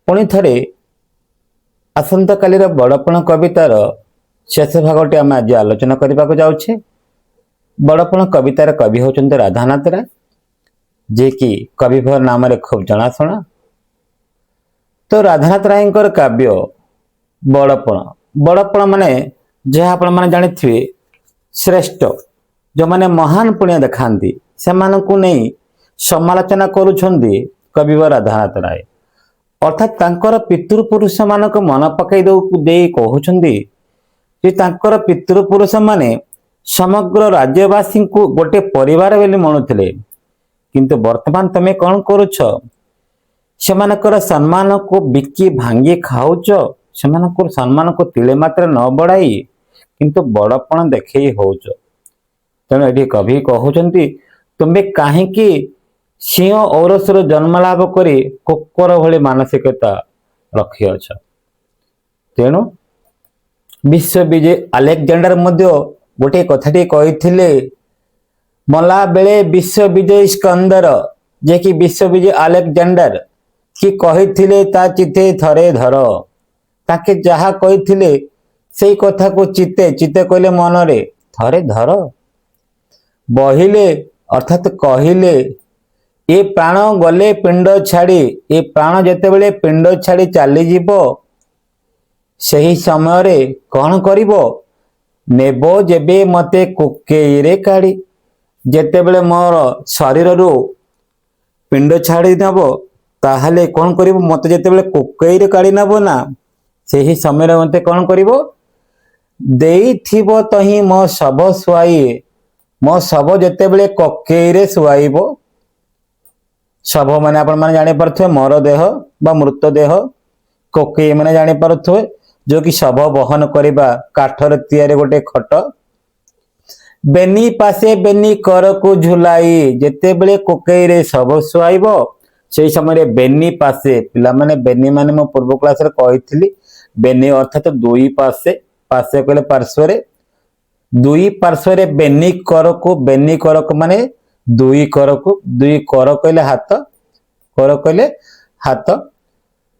पुणी थरे आसंता कालीर बड़पण कवितार शेष भागटी आम आज आलोचना करने को जाऊे। बड़पण कवितार कवि होचंते राधानाथ राय, जे कि कविभर नाम खूब जनाशुना। तो राधानाथ राय काव्य बड़पण बड़पण माने जहाँ आपण माने जानिथिबे श्रेष्ठ जो माने महान पुण्य देखांती से मानकु नहीं समालोचना करुछंदी कविवर राधानाथ राय। अर्थात तांकर पितृपुरुष मानक मन पकई दे कहउछंदी जे तांकर पितृपुरुष माने समग्र राज्यवासी को गोटे परिवार बेली मनुथिले, किंतु वर्तमान तमे कौन करुछ? सेमानकर सम्मान को बिकी भांगी खाऊच, सेमानकर सम्मान को तिले मात्र न बढ़ाई किंतु बड़पण देखे होउच। तेणु ये कवि कहउछंती तुमे काहेकि सिंह औरसर जन्म लाभ करी कुकर भली मानसिकता रखिअछ। तेणु विश्व विजय अलेक्जेंडर मध्य गोटे कथाटी कहिथिले, मला बेले विश्व विजय स्कंदर, जे कि विश्व विजय अलेक्जेंडर कि कहिथिले ता चिते थरे धर। ताके जहा कहिथिले सेई कथा को चिते चिते कहले मनरे थरे धर। बहिले अर्थात कहिले ए प्राण गले पिंड छाड़ी, ए प्राण जेतेबेले पिंड छाड़ी चली जीवो सही समय रे कौन करिवो? नेबो जेबे मते कुकेईरे काढ़ी। जेतेबेले मोर शरीर रु पिंड छाड़ी नबो ताहले कौन करिवो? मते जेतेबेले कुकेईरे काढ़ी नबो ना सही समय रे मते कौन करिवो? देइथिबो तही मो शब सुआई। मो शब जेतेबेले ककेईरे सुआइबो, शब माने आपण माने जानि परथुए मोर देह बा मृत देह, कोकेई माने जानि परथुए जो कि शब बहन करिबा काठर तियारे गोटे खट। बेनी पासे बेनी कर को झुलाई, जेते बेले कोकेई रे शब सुआइबो सेई समय रे बेनी पासे, पिला माने बेनी माने मो पूर्व क्लास रे कहिथिली बेनी अर्थात दुई पासे, पासे कहले पार्श्व रे, दुई पार्श्व रे बेनी कर को माने दुई कर कहले हाथ, कर कहले हाथ,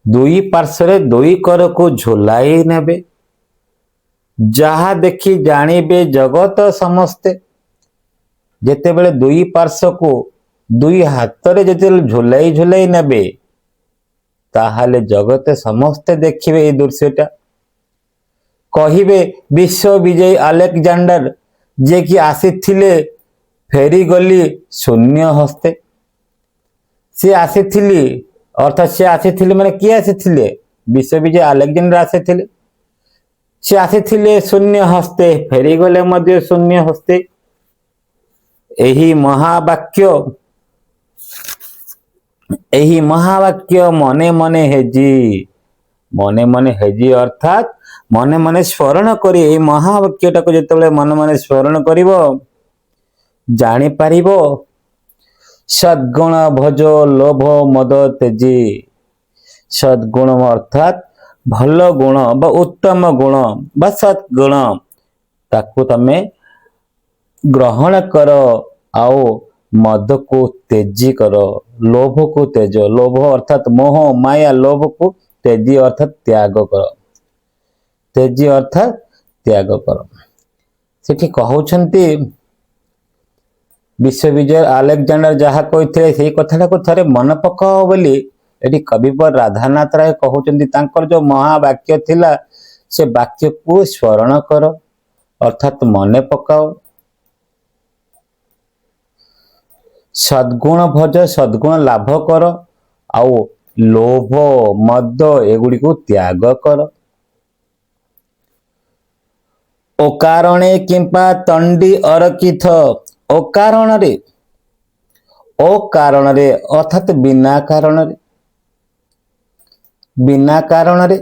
दुई पार्श्व दुई कर को झुलाई नेबे, जहा देखी जानिबे जगत समस्ते। जेते बेले दुई पार्श्व को दुई हाथ रे जेते झुलाई झुलाई नेबे ताहाले जगत समस्ते देखिबे ए दृश्यटा। कहिबे विश्व विजय अलेक्जेंडर, जे कि आसीथिले फेरी गली शून्य हस्ते। से आसीथिली अर्थात से आसीथिले माने किए आसीथिले? विश्व विजय अलेक्जेंडर आसीथिले। से आसीथिले शून्य हस्ते, फेरी गले मध्य शून्य हस्ते। एही महावाक्य मने मने हेजी, मने मने हेजी अर्थात मने मने स्मरण करी। एही महावाक्यटा को जेतेबेले मन मने स्मरण करिवो जानि पारिबो सद्गुण भज लोभ मद तेजी। सद्गुण अर्थात भल गुण बा उत्तम गुण बा सद्गुण ताकू तमे ग्रहण कर, आओ मद को तेजी कर, लोभ को तेज। लोभ अर्थात मोह माया, लोभ को तेजी अर्थात त्याग कर, तेजी अर्थात त्याग कर। सेठी कहउछंती विश्व विजय अलेक्जेंडर जहा कहिथिले सेही कथाटा को थरे मन पकाओ बोली एटी कविवर राधानाथ राय कहउछंती। तांकर जो महावाक्य थिला से वाक्य को स्मरण कर अर्थात मने पकाओ। सद्गुण भज, सद्गुण लाभ कर, आउ लोभ मद एगुड़ी को त्याग कर। ओकारणे किंपा तंडी अरकिथ, अकारण रे अर्थात बिना कारण रे, बिना कारण रे,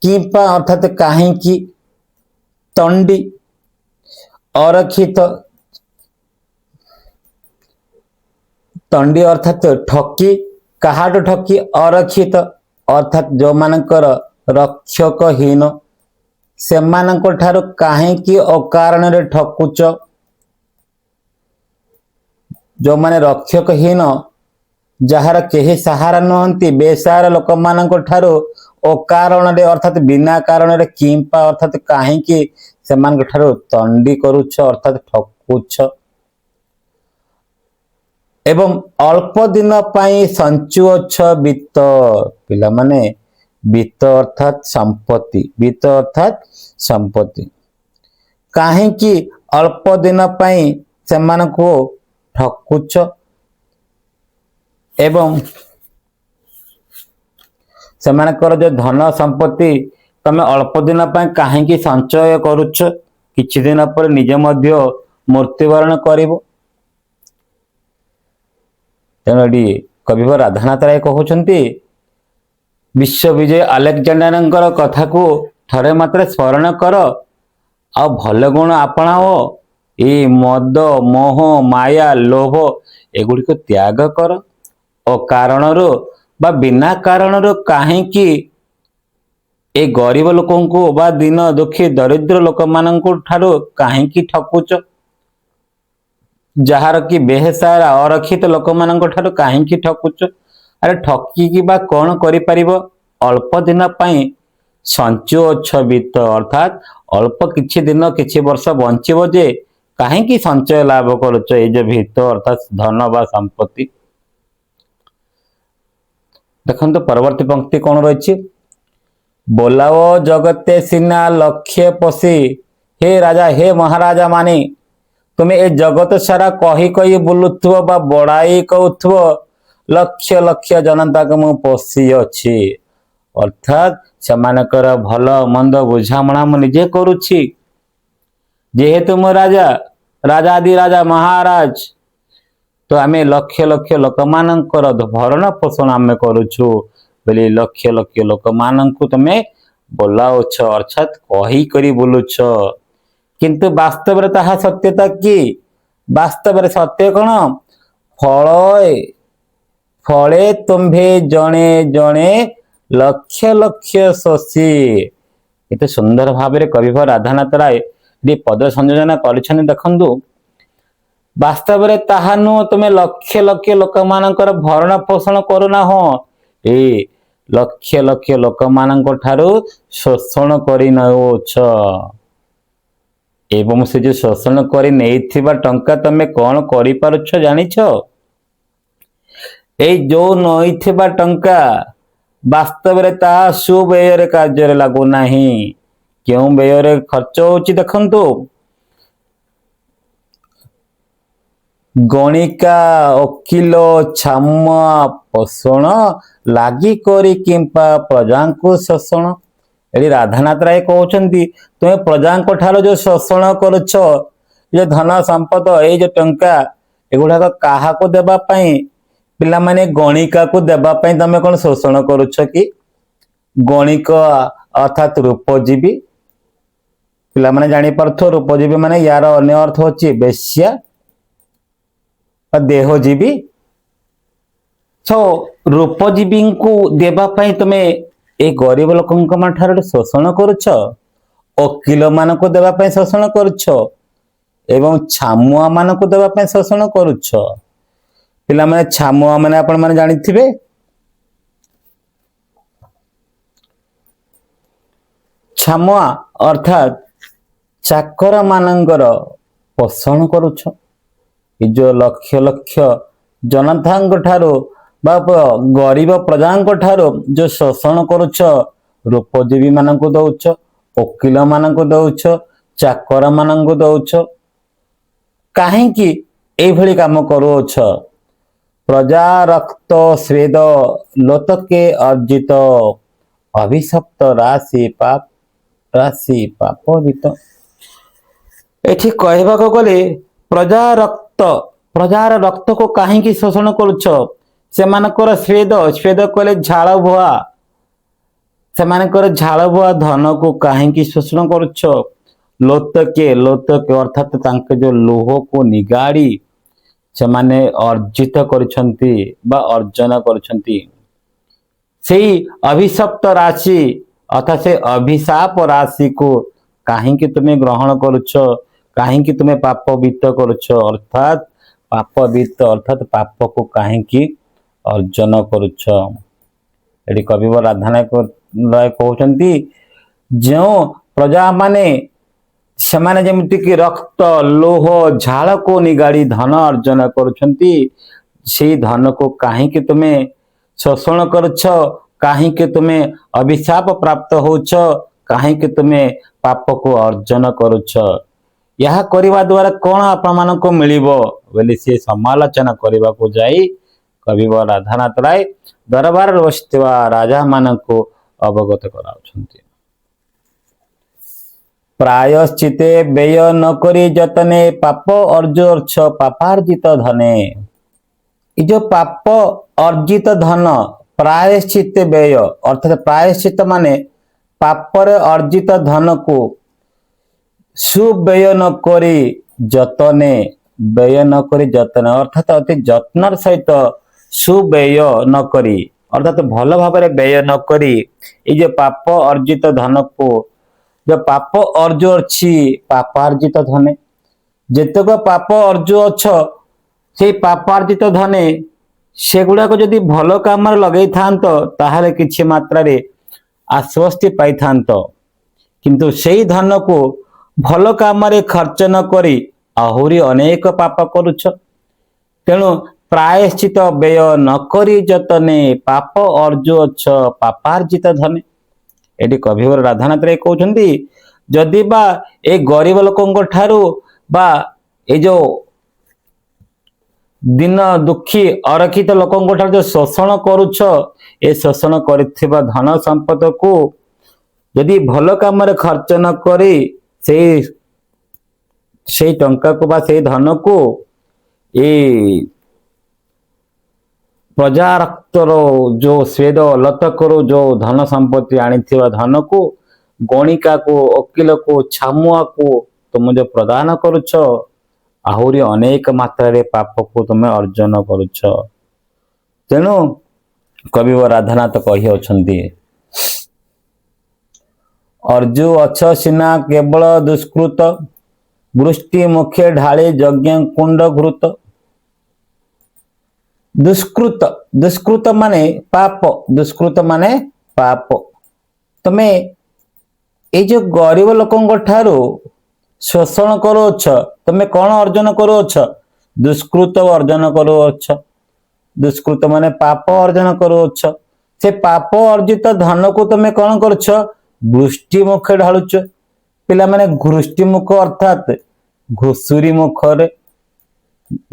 किंपा अर्थात काहे की, तंडी अरखित, तंडी अर्थात ठकी, काहाटो ठकी, अरखित अर्थात जो मानकर रक्षकहीन सेमानंको ठारो काहे की अकारण रे ठकुच। जो माने रक्षकहीन ଯାହାର କେହି ସାହାରା ନୁହନ୍ତି, ବେସାହାରା ଲୋକମାନଙ୍କ ଠାରୁ ଅକାରଣରେ ଅର୍ଥାତ୍ ବିନା କାରଣରେ କିମ୍ବା ଅର୍ଥାତ୍ କାହିଁକି ସେମାନଙ୍କ ଠାରୁ ତଣ୍ଡି କରୁଛ ଅର୍ଥାତ୍ ଠକୁଛ। ଏବଂ ଅଳ୍ପ ଦିନ ପାଇଁ ସଞ୍ଚୁଅଛ ବିତ୍ତ। ପିଲାମାନେ ବିତ୍ତ ଅର୍ଥାତ୍ ସମ୍ପତ୍ତି, ବିତ୍ତ ଅର୍ଥାତ୍ ସମ୍ପତ୍ତି। କାହିଁକି ଅଳ୍ପ ଦିନ ପାଇଁ ସେମାନଙ୍କୁ ଠକୁଛ ଏବଂ ସେମାନଙ୍କର ଯୋଉ ଧନ ସମ୍ପତ୍ତି ତମେ ଅଳ୍ପ ଦିନ ପାଇଁ କାହିଁକି ସଞ୍ଚୟ କରୁଛ? କିଛି ଦିନ ପରେ ନିଜେ ମଧ୍ୟ ମୃତ୍ୟୁବରଣ କରିବ। ତେଣୁ ଏଠି କବିବର ରାଧାନାଥ ରାୟ କହୁଛନ୍ତି ବିଶ୍ୱବିଜୟ ଆଲେକଜାଣ୍ଡାରଙ୍କର କଥାକୁ ଥରେ ମାତ୍ର ସ୍ମରଣ କର ଆଉ ଭଲ ଗୁଣ ଆପଣାଅ। ଏଇ ମଦ, ମୋହ, ମାୟା, ଲୋଭ ଏଗୁଡ଼ିକୁ ତ୍ୟାଗ କର। ଅକାରଣରୁ ବା ବିନା କାରଣରୁ କାହିଁକି ଏ ଗରିବ ଲୋକଙ୍କୁ ବା ଦିନ ଦୁଃଖୀ ଦରିଦ୍ର ଲୋକମାନଙ୍କ ଠାରୁ କାହିଁକି ଠକୁଛ? ଯାହାର କି ବେହେସାରା ଅରକ୍ଷିତ ଲୋକମାନଙ୍କ ଠାରୁ କାହିଁକି ଠକୁଛ? ଆରେ ଠକିକି ବା କଣ କରିପାରିବ? ଅଳ୍ପ ଦିନ ପାଇଁ ସଞ୍ଚୁଅଛ ବିତ୍ତ ଅର୍ଥାତ୍ ଅଳ୍ପ କିଛି ଦିନ କିଛି ବର୍ଷ ବଞ୍ଚିବ ଯେ କାହିଁକି ସଞ୍ଚୟ ଲାଭ କରୁଛ ଏଇ ଯେ ଭିତ୍ତ ଅର୍ଥାତ୍ ଧନ ବା ସମ୍ପତ୍ତି। ଦେଖନ୍ତୁ ପରବର୍ତ୍ତୀ ପଂକ୍ତି କଣ ରହିଛି? ବୋଲାଓ ଜଗତେ ସିନା ଲକ୍ଷ୍ୟ ପଶି, ହେ ରାଜା ହେ ମହାରାଜା ମାନେ ତୁମେ ଏ ଜଗତ ସାରା କହି କହି ବୁଲୁଥିବ ବା ବଡ଼ାଇ କହୁଥିବ ଲକ୍ଷ ଲକ୍ଷ ଜନତାକୁ ମୁଁ ପୋଷି ଅଛି। ଅର୍ଥାତ୍ ସେମାନଙ୍କର ଭଲ ମନ୍ଦ ବୁଝାମଣା ମୁଁ ନିଜେ କରୁଛି। ଯେହେତୁ ମୁଁ ରାଜା, ରାଜାଦି ରାଜା ମହାରାଜ, ତ ଆମେ ଲକ୍ଷ ଲକ୍ଷ ଲୋକମାନଙ୍କର ଭରଣ ପୋଷଣ ଆମେ କରୁଛୁ ବୋଲି ଲକ୍ଷ ଲକ୍ଷ ଲୋକମାନଙ୍କୁ ତମେ ବୋଲାଉଛ ଅର୍ଥାତ୍ କହି କରି ବୁଲୁଛ। କିନ୍ତୁ ବାସ୍ତବରେ ତାହା ସତ୍ୟତା କି? ବାସ୍ତବରେ ସତ୍ୟ କଣ? ଫଳେ ତୁମ୍ଭେ ଜଣେ ଜଣେ ଲକ୍ଷ ଲକ୍ଷ ଶୋଷୀ। ଏତେ ସୁନ୍ଦର ଭାବରେ କବିବର ରାଧାନାଥ ରାୟ ଏଠି ପଦ ସଂଯୋଜନା କରିଛନ୍ତି। ଦେଖନ୍ତୁ ବାସ୍ତବରେ ତାହା ନୁହଁ, ତୁମେ ଲକ୍ଷ ଲକ୍ଷ ଲୋକମାନଙ୍କର ଭରଣ ପୋଷଣ କରୁନାହଁ, ଏ ଲକ୍ଷ ଲକ୍ଷ ଲୋକମାନଙ୍କ ଠାରୁ ଶୋଷଣ କରି ନେଉଛ। ଏବଂ ସେ ଯୋଉ ଶୋଷଣ କରି ନେଇଥିବା ଟଙ୍କା ତମେ କଣ କରିପାରୁଛ ଜାଣିଛ? ଏଇ ଯୋଉ ନେଇଥିବା ଟଙ୍କା ବାସ୍ତବରେ ତାହା ସୁବ୍ୟୟରେ କାର୍ଯ୍ୟରେ ଲାଗୁନାହିଁ। କେଉଁ ବ୍ୟୟରେ ଖର୍ଚ୍ଚ ହଉଛି ଦେଖନ୍ତୁ। ଗଣିକା, ଓକିଲ, ଛାମୁଆ ପୋଷଣ ଲାଗି କରି କିମ୍ବା ପ୍ରଜାଙ୍କୁ ଶୋଷଣ। ଏଠି ରାଧାନାଥ ରାୟ କହୁଛନ୍ତି ତୁମେ ପ୍ରଜାଙ୍କ ଠାରୁ ଯୋଉ ଶୋଷଣ କରୁଛ, ଯୋଉ ଧନ ସମ୍ପଦ, ଏଇ ଯୋଉ ଟଙ୍କା ଏଗୁଡାକ କାହାକୁ ଦେବା ପାଇଁ? ପିଲାମାନେ ଗଣିକାକୁ ଦେବା ପାଇଁ ତମେ କଣ ଶୋଷଣ କରୁଛ କି? ଗଣିକ ଅର୍ଥାତ୍ ରୂପଜୀବୀ। ପିଲାମାନେ ଜାଣିପାରୁଥିବ ରୂପଜୀବୀ ମାନେ ୟାର ଅନ୍ୟ ଅର୍ଥ ହଉଛି ବେଶ୍ୟା ବା ଦେହଜୀବୀ। ରୂପଜୀବୀଙ୍କୁ ଦେବା ପାଇଁ ତମେ ଏ ଗରିବ ଲୋକଙ୍କ ଠାରୁ ଶୋଷଣ କରୁଛ। ଓକିଲ ମାନଙ୍କୁ ଦେବା ପାଇଁ ଶୋଷଣ କରୁଛ ଏବଂ ଛାମୁଆ ମାନଙ୍କୁ ଦେବା ପାଇଁ ଶୋଷଣ କରୁଛ। ପିଲାମାନେ ଛାମୁଆ ମାନେ ଆପଣ ମାନେ ଜାଣିଥିବେ, ଛାମୁଆ ଅର୍ଥାତ୍ ଚାକର ମାନଙ୍କର ପୋଷଣ କରୁଛ। ଏ ଯୋଉ ଲକ୍ଷ ଲକ୍ଷ ଜନତାଙ୍କ ଠାରୁ ବା ଗରିବ ପ୍ରଜାଙ୍କ ଠାରୁ ଯୋଉ ଶୋଷଣ କରୁଛ, ରୂପଜୀବୀ ମାନଙ୍କୁ ଦଉଛ, ଓକିଲ ମାନଙ୍କୁ ଦଉଛ, ଚାକର ମାନଙ୍କୁ ଦଉଛ। କାହିଁକି ଏଇଭଳି କାମ କରୁଅଛ? ପ୍ରଜା ରକ୍ତ ସ୍ୱେଦ ଲୋତକେ ଅର୍ଜିତ, ଅଭିଶପ୍ତ ରାଶି ପାପରିତ। ଏଠି କହିବାକୁ ଗଲେ ପ୍ରଜାର ରକ୍ତକୁ କାହିଁକି ଶୋଷଣ କରୁଛ? ସେମାନଙ୍କର ସ୍ୱେଦ କହିଲେ ଝାଳ ବୁହା, ସେମାନଙ୍କର ଝାଳ ବୁହା ଧନକୁ କାହିଁକି ଶୋଷଣ କରୁଛ? ଲୋତକେ ଅର୍ଥାତ୍ ତାଙ୍କ ଯୋଉ ଲୁହକୁ ନିଗାଡ଼ି ସେମାନେ ଅର୍ଜିତ କରିଛନ୍ତି ବା ଅର୍ଜନ କରିଛନ୍ତି। ସେଇ ଅଭିଶପ୍ତ ରାଶି ଅର୍ଥାତ୍ ସେ ଅଭିଶାପ ରାଶିକୁ କାହିଁକି ତୁମେ ଗ୍ରହଣ କରୁଛ? କାହିଁକି ତୁମେ ପାପ ବିତ୍ତ କରୁଛ? ଅର୍ଥାତ୍ ପାପ ବିତ୍ତ ଅର୍ଥାତ୍ ପାପକୁ କାହିଁକି अर्जन करुछ। एटी कविवर राधानायक राय कहउछंती जो प्रजा माने सेमाने जेमिति कि रक्त लोह झाल को निगाड़ी धन अर्जन करुछंती से धन को काहे कि तुमे शोषण करुछ, काहे कि तुमे अभिशाप प्राप्त होछ, काहे कि तुमे पाप को अर्जन करुछ। यह करिवा द्वारा कौन आपण मानको मिलिबो बोली से समालोचना करबा को जाई कविवर राधानाथ राय दरबार बसिथिबा राजा मानको अवगत कराउछंती। प्रायश्चिते व्यय न करी जतने पाप अर्ज पापार्जित धने। ये जो पाप अर्जित धन प्रायश्चित व्यय अर्थात प्रायश्चित माने पापर अर्जित धन को सुव्यय न करी जतने, व्यय न करी जतने अर्थात अति जत्नर सहित सुव्यय न करी अर्थात भल भाव व्यय न करी ये जो पाप अर्जित धन को जो पाप अर्ज अच्छी पापार्जित धने जेतक पाप अर्ज अच्छ से पापार्जित धने सेगुड़ाक जदि भल काम लगे ताहले किछि मात्रा रे आश्वस्ति पाई किंतु सेई धन को भल काम खर्च न करी आहुरी अनेक पाप करुछ। तेणु प्रायश्चित व्यय न करी जतने पाप अर्ज अच्छ पापार्जित धने। एटी कविवर राधानाथ राय कहउछंती जदि बा ए गरीब लोकंक ठारू बा ए जो दिन दुखी अरक्षित लोकंक ठारू जो शोषण करुछ ए शोषण करिथिबा धन संपद को यदि भल काम खर्च न करी से टंका को बा से धन को ए प्रजा रक्तर जो स्वेद लतकर जो धन संपत्ति आनी धन को गणिका को वकिल को छामुआ को तुम जो प्रदान करुछ आहुरी अनेक मात्रा रे पाप को तुम अर्जन करुछ। तेणु कविवर राधानाथ कहि अछंती अर्जु अछ सिना केवल दुष्कृत वृष्टि मुखे ढाले यज्ञ कुंड घृत। दुष्कृत दुष्कृत माने पाप, दुष्कृत माने पाप। तमे ए जो गरीब लोकंक ठारू शोषण करोछ तमे कौन अर्जन करोछ दुष्कृत अर्जन करोछ। दुष्कृत माने पाप अर्जन करोछ। से पाप अर्जित धन को तमे कौन करछ वृष्टि मुखे ढालुछ। पिला माने घृष्टि मुख अर्थात घुसुरी मुखरे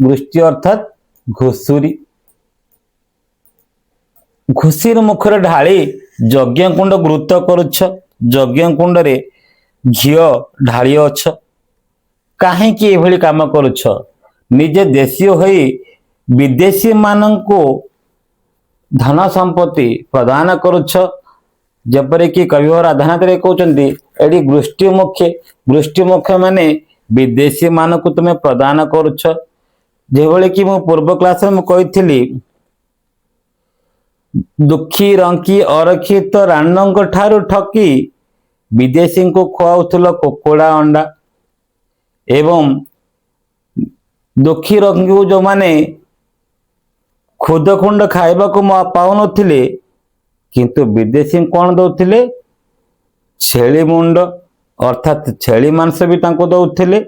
वृष्टि अर्थात घुसुरी घुसीर मुखरे ढाली यज्ञ कुंड घृत करुछ। यज्ञ कुंड रे घिओ ढाली अछ काहे कि एभली काम करुछ निजे देशी होई विदेशी माननको धन संपत्ति प्रदान करुछ। जपरे कि कविवर राधानाथ रे कहउचंती एडी वृष्टि मुख्य माने विदेशी मानक तुमे प्रदान करुछ। जेभले कि मु पूर्व क्लास में कहिथिली दुखी रंकी अरक्षित राणंग ठारू ठकी विदेशी को खुआउथुल कुकुड़ा अंडा एवं दुखी रंगी जो माने खुद खुंड खाइबा को पाउ नथिले किंतु विदेशी कौन दौथिले छेली मुंड अर्थात छेली मांस भी तांको दौथिले।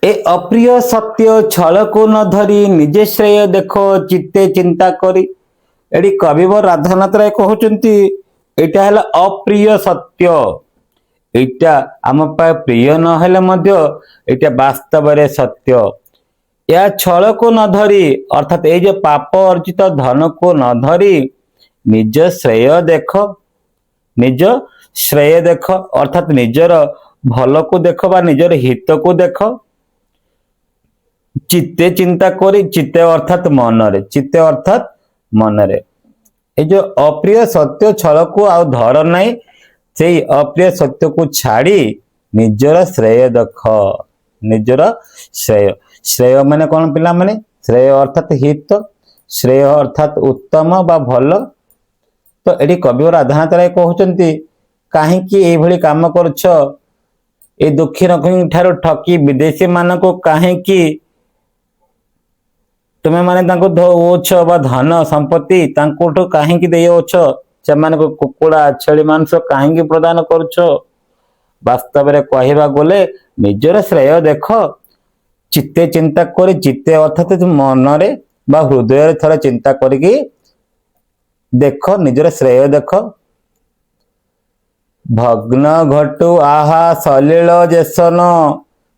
ए अप्रिय सत्य छल को न धरी निजे श्रेय देखो चित्ते चिंता करी। एडी कविवर राधानाथ राय कहउचंती एटा हला अप्रिय सत्य। एटा आम पाए प्रिय न हेले मध्य एटा वास्तव रे सत्य। या छल को न धरी अर्थात ये जो पाप अर्जित धन को न धरी निज श्रेय देख, निज श्रेय देख अर्थात निजर भल को देख बा निजर हित को देख। चित्ते चिंता करी चित्ते अर्थात मनरे, चित्ते अर्थात मनरे। ये जो अप्रिय सत्य छल को आ धर नहीं से अप्रिय सत्य को छाड़ी निजर श्रेय देख। निजर श्रेय, श्रेय माने कौन पिला माने श्रेय अर्थात हित, श्रेय अर्थात उत्तम बा भल। तो एटी कविवर राधानाथ राय कहउचंती काहे कि ए भली काम करछ ए दुखी रखी ठारो ठकी विदेशी मान को कहीं तुम्हें माने दौछ बा धन संपत्ति कहीं देछ से कुकुड़ा छेली मांस कहीं प्रदान करुछ। वास्तव में कहवा गले निजर श्रेय देख चित्ते चिंता कर चित्ते अर्थात मनरे बा हृदय थोड़ा चिंता करके देख निजर श्रेय देख। भग्न घटु आहा सलिल जेसन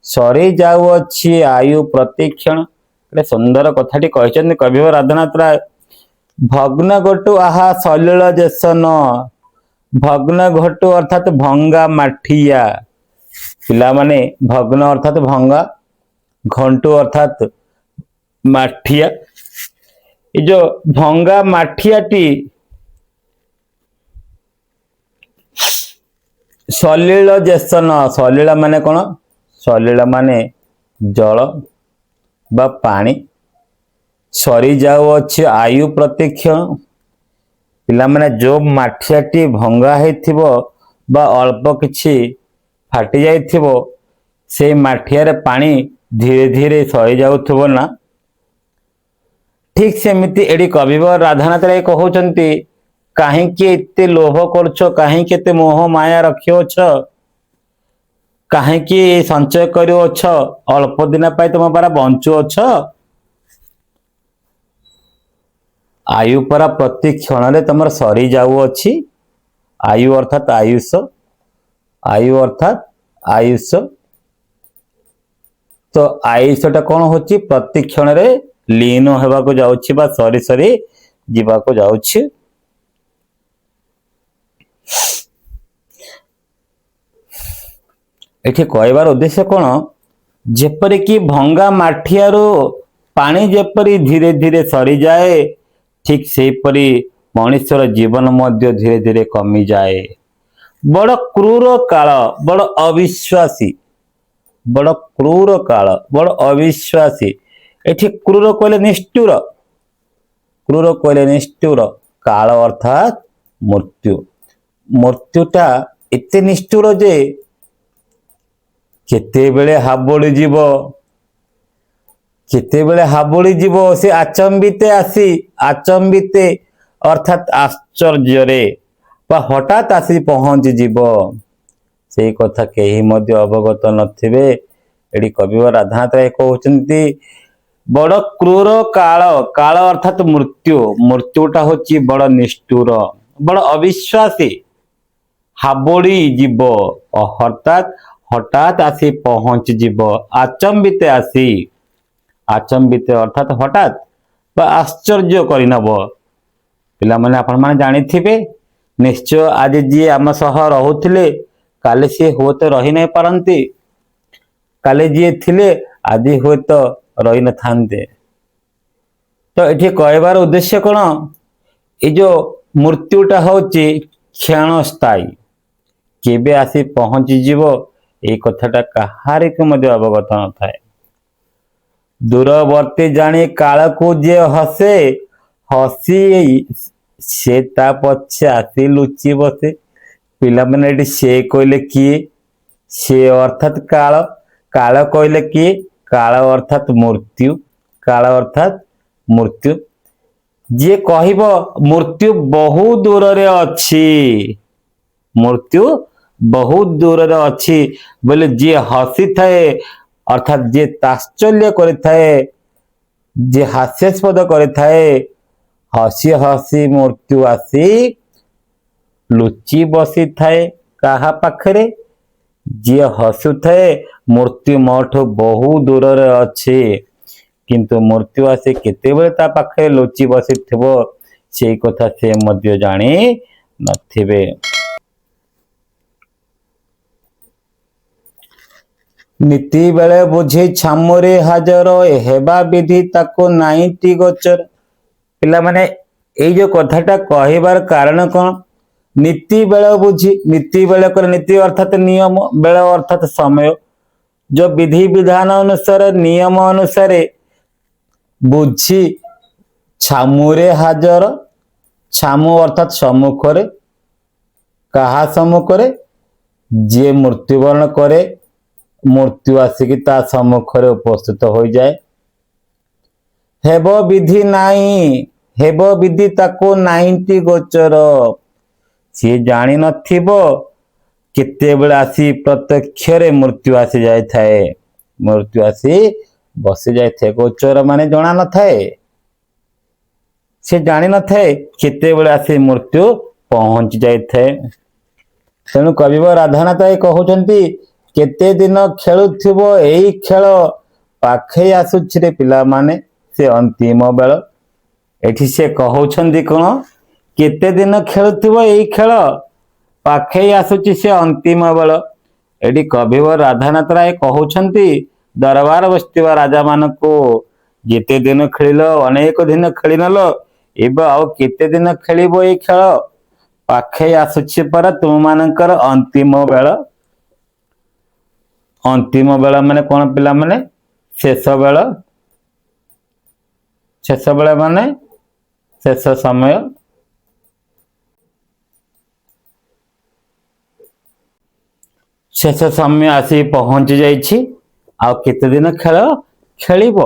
सरी जाऊँगी आयु प्रतिक्षण। सुंदर कथाटी कहते कवि राधानाथ राय। भग्न घटु आहा सलिल जेसन भग्न घटु अर्थात भंगा माठिया पिला माने भग्न अर्थात भंगा घंटु अर्थात माठिया ये जो भंगा माठियाटी सलिल जेसन सलिल माने कौन सलिल माने जल बा पानी सरी जाऊँगी आयु प्रतिक्षण पिला माने जो माठियाटी भंगा होइथिबो बा अल्प किछि फाटी जाइथिबो से माठियारे पानी धीरे धीरे सरी जाउथबो ना। ठीक सेमिति एडी कविवर राधानाथ राय कहउचंती कहीं एते लोभ करछ कहीं एते मोह माया रखियोछ कहीं संचय करियोछ अल्प दिन पाई तुम पारा बंचुअछ। आयु परा प्रति क्षण रे तुम सरी जाऊँगी आयु अर्थात आयुष आयु अर्थात आयुष तो आयुषटा कौन होची प्रति क्षण रे लीन होगा को जाउछि बा सरी सरी जीवा को जाउछि। एठी कहबार उद्देश्य कौन जेपरि कि भंगा माठियारो पानी जेपरि धीरे धीरे सरी जाए ठीक से परी मनुष्यर जीवन मध्य धीरे धीरे कमी जाए। बड़ क्रूर काल बड़ अविश्वासी बड़ क्रूर काल बड़ अविश्वासी एठी क्रूर कहले निष्ठुर काल अर्थात मृत्यु मृत्युटा एते निष्ठुर जे केते बेले हाबोली जीव से आचंबिते आचंबिते अर्थात आश्चर्य बा हठात आसी पहुंची जीव से कथा कहीं मध्य अवगत नथिबे। एडी कविवर राधानाथ राय कहउचंती बड़ क्रूर काल काल अर्थात मृत्युटा होची बड़ निष्ठुर बड़ अविश्वासी हाबोली जीव अर्थात हठात आसी पहुंच जीव आचंबिते अर्थात हठात आश्चर्य करनब। पिला माने आपण माने जानिथिबे निश्चय आज जी आम सह रहुथिले काले सी हो तो रही नहीं पारंती काले जी थिले आज हुए तो रही न थांते। तो ये कहबार उद्देश्य कौन ये जो मृत्युटा होची क्षण स्थायी केबे आसी पहुंची जीव ये कथाटा कहारी को मध्य अवगत न थाए। दूरवर्ती जानी काल को जे हसे हसी से ता पछे आसी लुचि बसे पिला माने से कहले किए से अर्थात काल काल कहले किए काल अर्थात मृत्यु काल अर्थात मृत्यु जे कहिबो मृत्यु बहु दूर रे अछि मृत्यु बहुत दूर रे अछि बोले जे हसी थाए अर्थात जे ताश्चर्य करे थाए जे हास्यास्पद करे थाए हसी हसी मृत्यु आसी लुचि बसी थाए काहा पाखरे जे हसु थाए मृत्यु मोठो बहु दूर रे अछि किंतु मृत्यु आसी केतेबेले ता पाखरे लुचि बसी थिबो सेई कथा से मध्य जानी नथिबे। नीति बेले बुझी छामुरे हाजर हेबा विधि ताको नाइटी गोचर पिला माने एई जो कथाटा कहिबार कारण कोन नीति बेले बुझी नीति बेले कर नीति अर्थात नियम बेले अर्थात समय जो विधि विधान अनुसार नियम अनुसार बुझी छामुरे हाजर छामु अर्थात सम्मुख रे कहा सम्मुख रे जे मृत्युवरण करे ମୃତ୍ୟୁ ଆସିକି ତା ସମ୍ମୁଖରେ ଉପସ୍ଥିତ ହୋଇଯାଏ। ହେବ ବିଧି ନାହିଁ, ହେବ ବିଧି ତାକୁ ନାହିଁଟି ଗୋଚର। ସିଏ ଜାଣିନଥିବ କେତେବେଳେ ଆସି ପ୍ରତ୍ୟକ୍ଷରେ ମୃତ୍ୟୁ ଆସି ଯାଇଥାଏ, ମୃତ୍ୟୁ ଆସି ବସି ଯାଇଥାଏ। ଗୋଚର ମାନେ ଜଣା ନଥାଏ, ସେ ଜାଣିନଥାଏ କେତେବେଳେ ଆସି ମୃତ୍ୟୁ ପହଞ୍ଚି ଯାଇଥାଏ। ତେଣୁ କବିବ ରାଧାନାଥ କହୁଛନ୍ତି, କେତେ ଦିନ ଖେଳୁଥିବ ଏଇ ଖେଳ, ପାଖେଇ ଆସୁଛି ରେ ପିଲାମାନେ ସେ ଅନ୍ତିମ ବେଳ। ଏଠି ସେ କହୁଛନ୍ତି କଣ, କେତେ ଦିନ ଖେଳୁଥିବ ଏଇ ଖେଳ, ପାଖେଇ ଆସୁଛି ସେ ଅନ୍ତିମ ବେଳ। ଏଠି କବିବ ରାଧାନାଥ ରାୟ କହୁଛନ୍ତି ଦରବାର ବସିଥିବା ରାଜା ମାନଙ୍କୁ, ଯେତେ ଦିନ ଖେଳିଲ, ଅନେକ ଦିନ ଖେଳି ନେଲ, ଏବେ ଆଉ କେତେ ଦିନ ଖେଳିବ ଏଇ ଖେଳ, ପାଖେଇ ଆସୁଛି ପରା ତୁମ ମାନଙ୍କର ଅନ୍ତିମ ବେଳ। ଅନ୍ତିମ ବେଳ ମାନେ କଣ ପିଲାମାନେ, ଶେଷ ବେଳ। ଶେଷ ବେଳ ମାନେ ଶେଷ ସମୟ। ଶେଷ ସମୟ ଆସି ପହଞ୍ଚି ଯାଇଛି, ଆଉ କେତେ ଦିନ ଖେଳ ଖେଳିବ।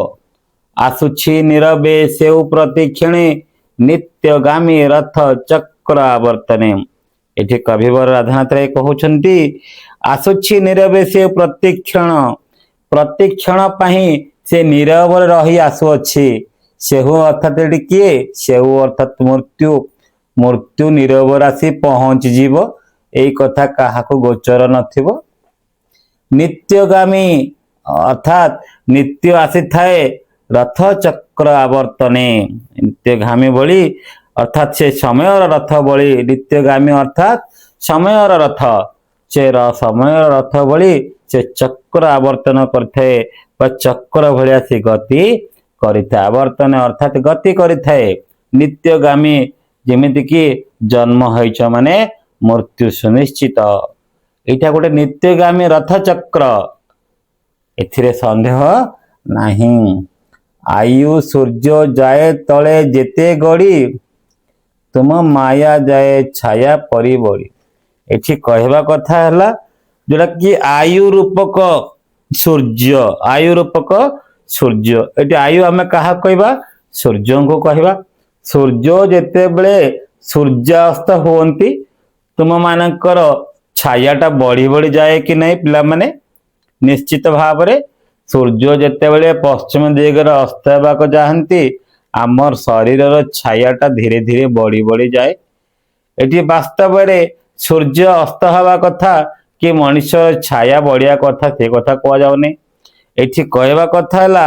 ଆସୁଛି ନୀରବେ ସେଉ ପ୍ରତିକ୍ଷଣେ, ନିତ୍ୟଗାମୀ ରଥ ଚକ୍ର ଆବର୍ତ୍ତନେ। ଏଠି କବିବର ରାଧାନାଥ ରାୟ କହୁଛନ୍ତି, ଆସୁଛି ନୀରବେ ସେ ପ୍ରତିକ୍ଷଣ, ପ୍ରତିକ୍ଷଣ ପାଇଁ ସେ ନୀରବରେ ରହି ଆସୁଅଛି। ସେହୁ ଅର୍ଥାତ ଏଠି କିଏ, ସେହୁ ଅର୍ଥାତ ମୃତ୍ୟୁ। ମୃତ୍ୟୁ ନୀରବରେ ଆସି ପହଞ୍ଚିଯିବ, ଏଇ କଥା କାହାକୁ ଗୋଚର ନଥିବ। ନିତ୍ୟଗାମୀ ଅର୍ଥାତ ନିତ୍ୟ ଆସିଥାଏ ରଥ ଚକ୍ର ଆବର୍ତ୍ତନେ। ନିତ୍ୟଗାମୀ ଭଳି ଅର୍ଥାତ ସେ ସମୟର ରଥ ଭଳି, ନିତ୍ୟଗାମୀ ଅର୍ଥାତ ସମୟର ରଥ, ସେ ସମୟର ରଥ ଭଳି ସେ ଚକ୍ର ଆବର୍ତ୍ତନ କରିଥାଏ, ବା ଚକ୍ର ଭଳିଆ ସେ ଗତି କରିଥାଏ। ଆବର୍ତ୍ତନ ଅର୍ଥାତ ଗତି କରିଥାଏ। ନିତ୍ୟଗାମୀ ଯେମିତିକି ଜନ୍ମ ହେଇଛ ମାନେ ମୃତ୍ୟୁ ସୁନିଶ୍ଚିତ। ଏଇଟା ଗୋଟେ ନିତ୍ୟଗାମୀ ରଥ ଚକ୍ର, ଏଥିରେ ସନ୍ଦେହ ନାହିଁ। ଆୟୁ ସୂର୍ଯ୍ୟ ଯାଏ ତଳେ ଯେତେ ଗଡ଼ି, ତୁମ ମାୟା ଯାଏ ଛାୟା ପରିବଳି। ଏଠି କହିବା କଥା ହେଲା, ଯୋଉଟା କି ଆୟୁ ରୂପକ ସୂର୍ଯ୍ୟ, ଆୟୁ ରୂପକ ସୂର୍ଯ୍ୟ। ଏଠି ଆୟୁ ଆମେ କାହା କହିବା, ସୂର୍ଯ୍ୟଙ୍କୁ କହିବା। ସୂର୍ଯ୍ୟ ଯେତେବେଳେ ସୂର୍ଯ୍ୟାସ୍ତ ହୁଅନ୍ତି, ତୁମ ମାନଙ୍କର ଛାୟା ଟା ବଢି ବଢି ଯାଏ କି ନାହିଁ ପିଲାମାନେ, ନିଶ୍ଚିତ ଭାବରେ। ସୂର୍ଯ୍ୟ ଯେତେବେଳେ ପଶ୍ଚିମ ଦିଗରେ ଅସ୍ତ ହେବାକୁ ଯାଆନ୍ତି, ଆମର ଶରୀରର ଛାୟା ଟା ଧୀରେ ଧୀରେ ବଢି ବଢି ଯାଏ। ଏଠି ବାସ୍ତବରେ ସୂର୍ଯ୍ୟ ଅସ୍ତ ହେବା କଥା କି ମଣିଷ ଛାୟା ବଢିବା କଥା, ସେ କଥା କୁହାଯାଉନି। ଏଠି କହିବା କଥା ହେଲା,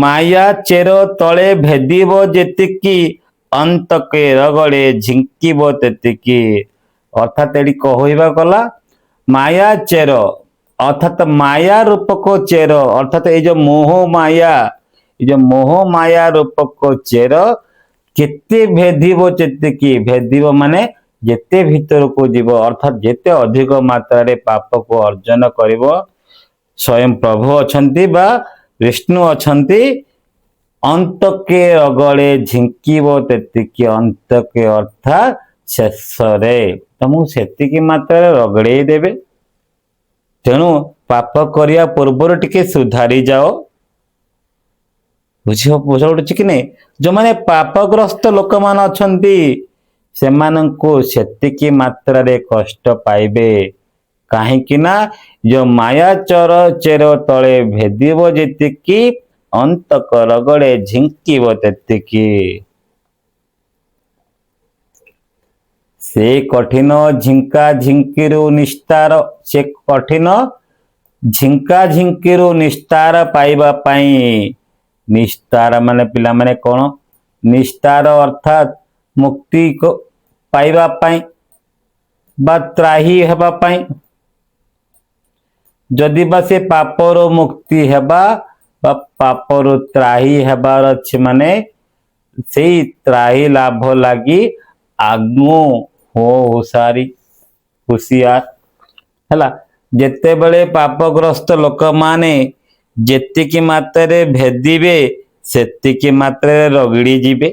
ମାୟା ଚେର ତଳେ ଭେଦିବ ଯେତିକି, ଅନ୍ତକେ ରଗଡେ ଝିଙ୍କିବ ତେତିକି। ଅର୍ଥାତ ଏଠି କହିବା ଗଲା, ମାୟା ଚେର ଅର୍ଥାତ ମାୟା ରୂପକ ଚେର, ଅର୍ଥାତ ଏଇ ଯୋଉ ମୋହ ମାୟା, ଏଇ ଯୋଉ ମୋହ ମାୟା ରୂପକ ଚେର କେତେ ଭେଦିବ ଯେତିକି, ଭେଦିବ ମାନେ ଯେତେ ଭିତରକୁ ଯିବ, ଅର୍ଥାତ ଯେତେ ଅଧିକ ମାତ୍ରାରେ ପାପକୁ ଅର୍ଜନ କରିବ, ସ୍ୱୟଂ ପ୍ରଭୁ ଅଛନ୍ତି ବା ବିଷ୍ଣୁ ଅଛନ୍ତି, ଅନ୍ତକେ ରଗଳେ ଝିଙ୍କିବ ତେତିକି। ଅନ୍ତକେ ଅର୍ଥାତ ଶେଷରେ ତମକୁ ସେତିକି ମାତ୍ରାରେ ରଗଡେଇ ଦେବେ। ତେଣୁ ପାପ କରିବା ପୂର୍ବରୁ ଟିକେ ସୁଧାରି ଯାଅ। ବୁଝାପଡୁଛି କି ନାଇଁ? ଯୋଉମାନେ ପାପଗ୍ରସ୍ତ ଲୋକମାନେ ଅଛନ୍ତି, ସେମାନଙ୍କୁ ସେତିକି ମାତ୍ରାରେ କଷ୍ଟ ପାଇବେ। କାହିଁକି ନା ଯୋଉ ମାୟା ଚେର ତଳେ ଭେଦିବ ଯେତିକି, ଅନ୍ତକ ରଗଡେ ଝିଙ୍କିବ ତେତିକି। ସେ କଠିନ ଝିଙ୍କା ଝିଙ୍କିରୁ ନିସ୍ତାର, ସେ କଠିନ ଝିଙ୍କା ଝିଙ୍କିରୁ ନିସ୍ତାର ପାଇବା ପାଇଁ। ନିସ୍ତାର ମାନେ ପିଲାମାନେ କଣ, ନିସ୍ତାର ଅର୍ଥାତ ମୁକ୍ତି ପାଇବା ପାଇଁ ବା ତ୍ରାହି ହେବା ପାଇଁ। ଯଦି ବା ସେ ପାପରୁ ମୁକ୍ତି ହେବା ବା ପାପରୁ ତ୍ରାହି ହେବାର ଅଛି, ମାନେ ସେଇ ତ୍ରାହି ଲାଭ ଲାଗି ଆଗୁ ହୋ ହୁସିଆର ହେଲା। ଯେତେବେଳେ ପାପଗ୍ରସ୍ତ ଲୋକମାନେ ଯେତିକି ମାତ୍ରାରେ ଭେଦିବେ, ସେତିକି ମାତ୍ରାରେ ରଗିଡି ଯିବେ।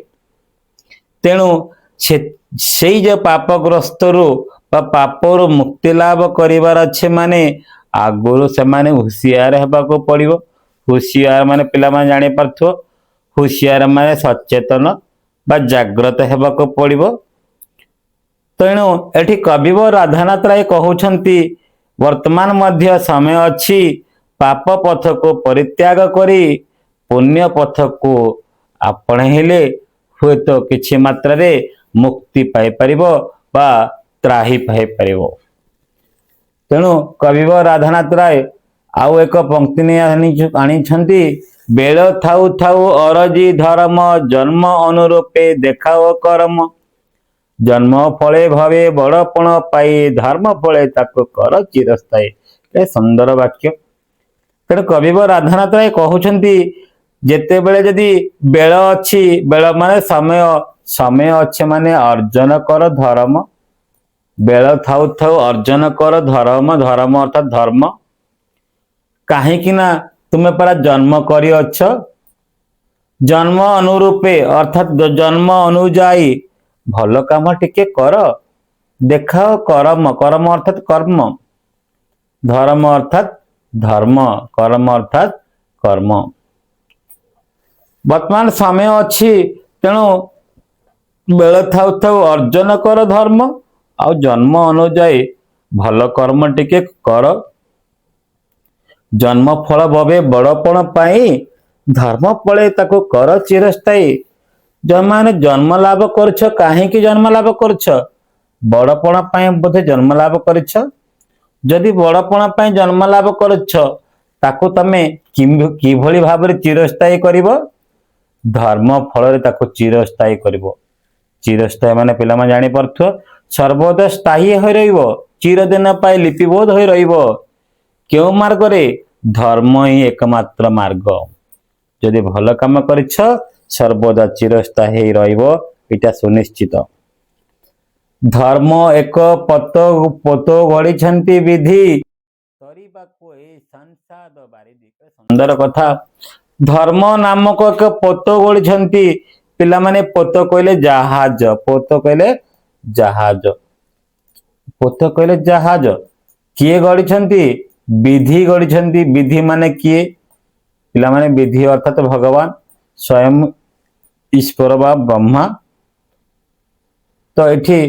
ତେଣୁ ସେଇ ଯୋଉ ପାପଗ୍ରସ୍ତରୁ पापरु मुक्ति लाभ करिवार अच्छे माने आगुरु से माने हुशियार हेबाको पड़िबो। हुशियार माने पिला माने जानि पारथो, हुशियार माने सचेतन बा जाग्रत हेबाको पड़िबो। तेणु एठी कविव राधानाथ राय कहउछंती वर्तमान मध्य समय अच्छी पाप पथ को परित्याग करी पुण्य पथ को आपणेले हुए तो किछि मात्रा रे मुक्ति पाई परिबो बा त्राही पाई परिबो। तेणु कविव राधानाथ राय आउ एक पंक्ति आनी बेल थाउ थाउ अरजी धर्म जन्म अनुरूपे देखाओ कर्म जन्म फले भवे बड़पण पाई धर्म फले ताको कर चिरस्थायी। ए सुंदर वाक्य। तेणु कविव राधानाथ राय कहउछंती जेतेबेले जदि बेल अच्छी बेल माने समय समय अच्छे माने अर्जन कर धर्म बेल थाउ थाउ अर्जन कर धर्म धर्म अर्थात धर्म कहीं ना तुम्हें परा जन्म करी अच्छ जन्म अनुरूपे अर्थात जन्म अनुजाई भल काम टिके कर देखाओ कर्म कर्म अर्थात कर्म धर्म अर्थात धर्म कर्म अर्थात कर्म। वर्तमान समय अच्छी तेणु बेल थाउ थाउ अर्जन कर धर्म आउ जन्म अनुजाई भल कर्म टिके कर जन्म फल भवे बड़पण पाई धर्म फले ताको कर चिरस्थायी। माने जन्म लाभ करछ काहेकि जन्म लाभ करछ बड़पण पाई बोधे जन्म लाभ करछ। जदि बड़पण पाई जन्म लाभ करछ ताको तमे किभली भाबरे चिरस्थायी करिवो धर्म फल रे ताको चिरस्थायी करिवो। चिरस्थायी माने पिला मा जानि परथो सर्वदा स्थायी होई रहिवो चिरदिन पाई लिपिबोध होई रहिवो। क्यों मार्ग रे धर्म ही एकमात्र मार्ग। जदि भल काम करिछ सर्वदा चिरस्थायी रहिवो इटा सुनिश्चित। धर्म एक पतो पतो गड़ी छंती विधि तरीबाको ए संसाद बारिधि। सुंदर कथा। धर्म नामक एक पतो गड़ी छंती पिला माने पोतो कहले जहाज पोतो कहले जहाज पोतो कहले जहाज किए गड़ी छंती विधि गड़ी छंती। विधि माने किए पिला माने विधि अर्थात भगवान स्वयं ईश्वर बा ब्रह्मा। तो एठी